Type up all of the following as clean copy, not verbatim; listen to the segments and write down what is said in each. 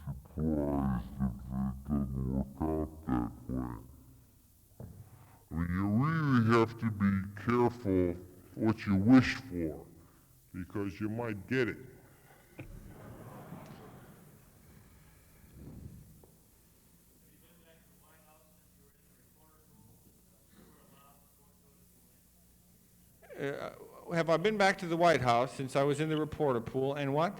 surprised if it doesn't work out that way. I mean, you really have to be careful what you wish for, because you might get it. Have I been back to the White House since I was in the reporter pool, and what?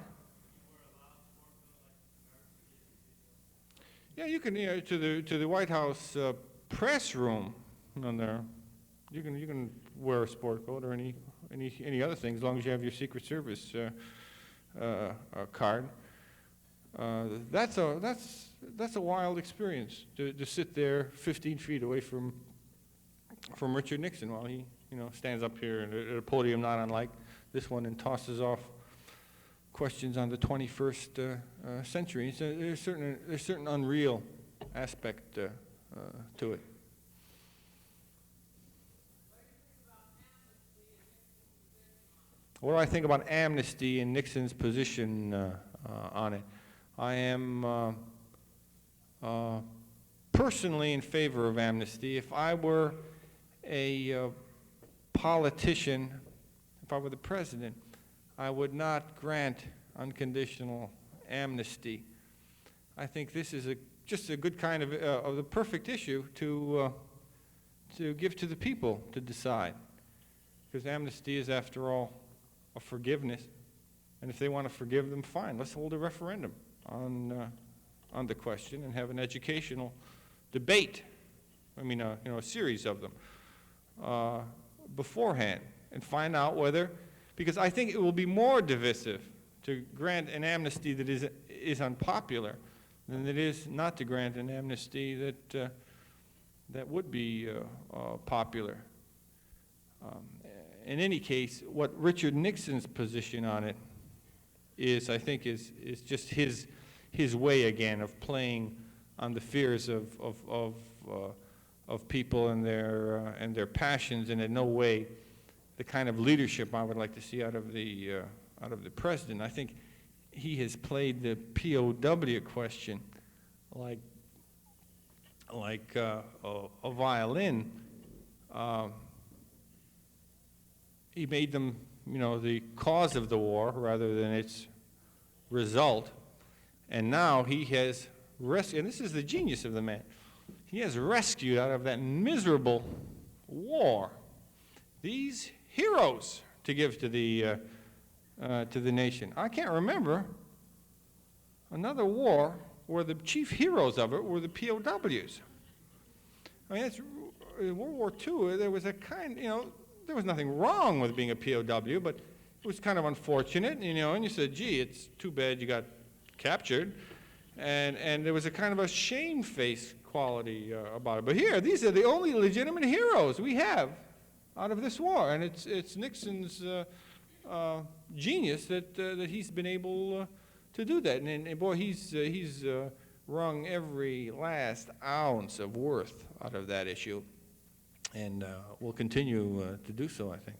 Yeah, you can, to the White House press room on there. You can wear a sport coat or any other thing, as long as you have your Secret Service card. That's a wild experience to sit there 15 feet away from Richard Nixon while he stands up here at a podium not unlike this one and tosses off questions on the 21st century. So there's certain unreal aspect to it. What do I think about amnesty and Nixon's position on it? I am personally in favor of amnesty. If I were a politician, if I were the president, I would not grant unconditional amnesty. I think this is just a good kind of the perfect issue to give to the people to decide, because amnesty is, after all, a forgiveness, and if they want to forgive them, fine. Let's hold a referendum on the question and have an educational debate. I mean, a series of them beforehand, and find out whether, because I think it will be more divisive to grant an amnesty that is unpopular than it is not to grant an amnesty that would be popular. In any case, what Richard Nixon's position on it is, I think, is just his way again of playing on the fears of people and their passions, and in no way the kind of leadership I would like to see out of the president. I think he has played the POW question like a violin. He made them, the cause of the war rather than its result. And now he has rescued, and this is the genius of the man, he has rescued out of that miserable war these heroes to give to the nation. I can't remember another war where the chief heroes of it were the POWs. I mean, in World War II, there was a kind, there was nothing wrong with being a POW, but it was kind of unfortunate, and you said, gee, it's too bad you got captured. And there was a kind of a shame-faced quality about it. But here, these are the only legitimate heroes we have out of this war, and it's Nixon's genius that he's been able to do that. And boy, he's wrung every last ounce of worth out of that issue, and will continue to do so, I think.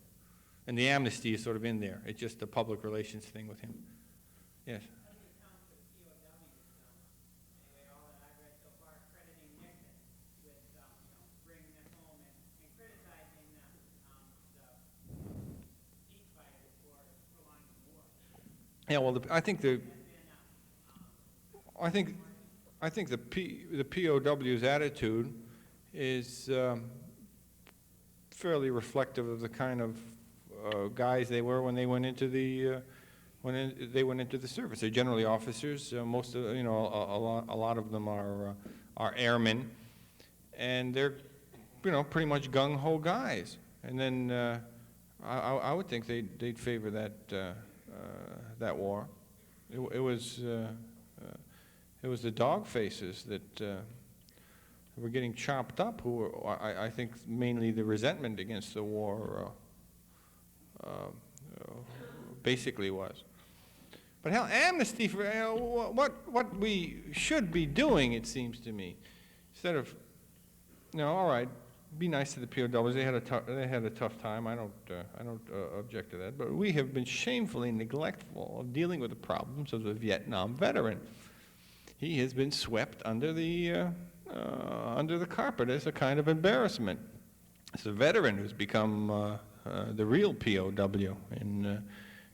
And the amnesty is sort of in there. It's just a public relations thing with him. Yes. Yeah, well, I think the POW's attitude is fairly reflective of the kind of guys they were when they went into the service. They're generally officers. Most of a lot of them are airmen, and they're pretty much gung ho guys. And then I would think they'd favor that war. It was the dog faces that were getting chopped up, who were, I think, mainly the resentment against the war basically was. But hell, amnesty for what we should be doing, it seems to me, instead of, all right, be nice to the POWs. They had a tough time. I don't object to that. But we have been shamefully neglectful of dealing with the problems of the Vietnam veteran. he has been swept under the carpet as a kind of embarrassment. It's a veteran who's become the real POW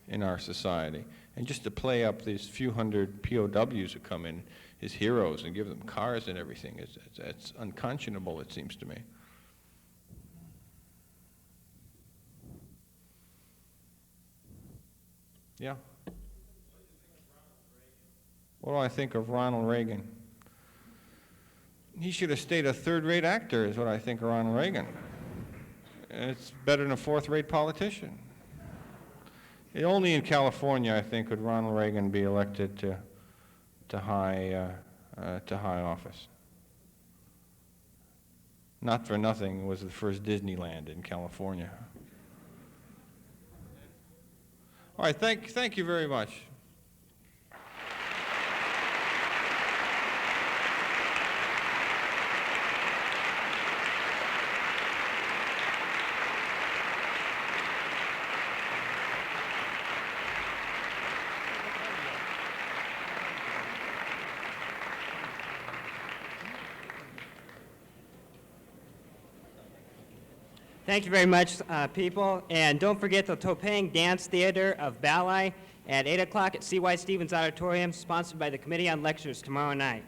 in our society. And just to play up these few hundred POWs who come in as heroes and give them cars and everything, it's unconscionable, it seems to me. Yeah. What do I think of Ronald Reagan? He should have stayed a third-rate actor, is what I think of Ronald Reagan. It's better than a fourth-rate politician. Only in California, I think, could Ronald Reagan be elected to high office. Not for nothing, it was the first Disneyland in California. All right, thank you very much. Thank you very much, people. And don't forget the Topang Dance Theater of Ballet at 8 o'clock at C.Y. Stevens Auditorium, sponsored by the Committee on Lectures tomorrow night.